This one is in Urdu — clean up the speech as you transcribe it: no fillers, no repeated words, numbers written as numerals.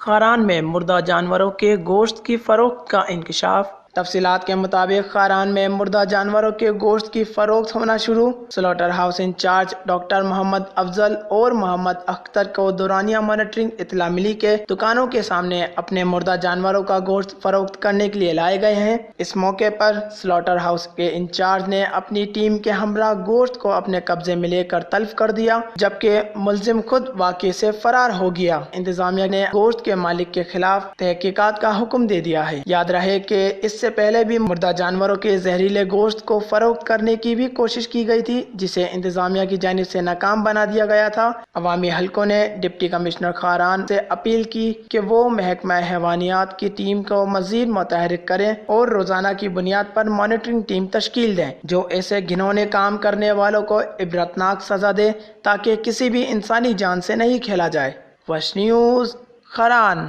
خاران میں مردہ جانوروں کے گوشت کی فروخت کا انکشاف۔ تفصیلات کے مطابق خاران میں مردہ جانوروں کے گوشت کی فروخت ہونا شروع۔ سلوٹر ہاؤس انچارج ڈاکٹر محمد افضل اور محمد اختر کو دورانیہ مانیٹرنگ اطلاع ملی کہ دکانوں کے سامنے اپنے مردہ جانوروں کا گوشت فروخت کرنے کے لیے لائے گئے ہیں۔ اس موقع پر سلوٹر ہاؤس کے انچارج نے اپنی ٹیم کے ہمراہ گوشت کو اپنے قبضے میں لے کر تلف کر دیا، جبکہ ملزم خود واقعے سے فرار ہو گیا۔ انتظامیہ نے گوشت کے مالک کے خلاف تحقیقات کا حکم دے دیا ہے۔ یاد رہے کہ اس سے پہلے بھی مردہ جانوروں کے زہریلے گوشت کو فروخت کرنے کی بھی کوشش کی گئی تھی، جسے انتظامیہ کی جانب سے ناکام بنا دیا گیا تھا۔ عوامی حلقوں نے ڈپٹی کمشنر خاران سے اپیل کی کہ وہ محکمہ حیوانیات کی ٹیم کو مزید متحرک کریں اور روزانہ کی بنیاد پر مانیٹرنگ ٹیم تشکیل دیں، جو ایسے گھنونے کام کرنے والوں کو عبرتناک سزا دے تاکہ کسی بھی انسانی جان سے نہیں کھیلا جائے۔ وش نیوز، خاران۔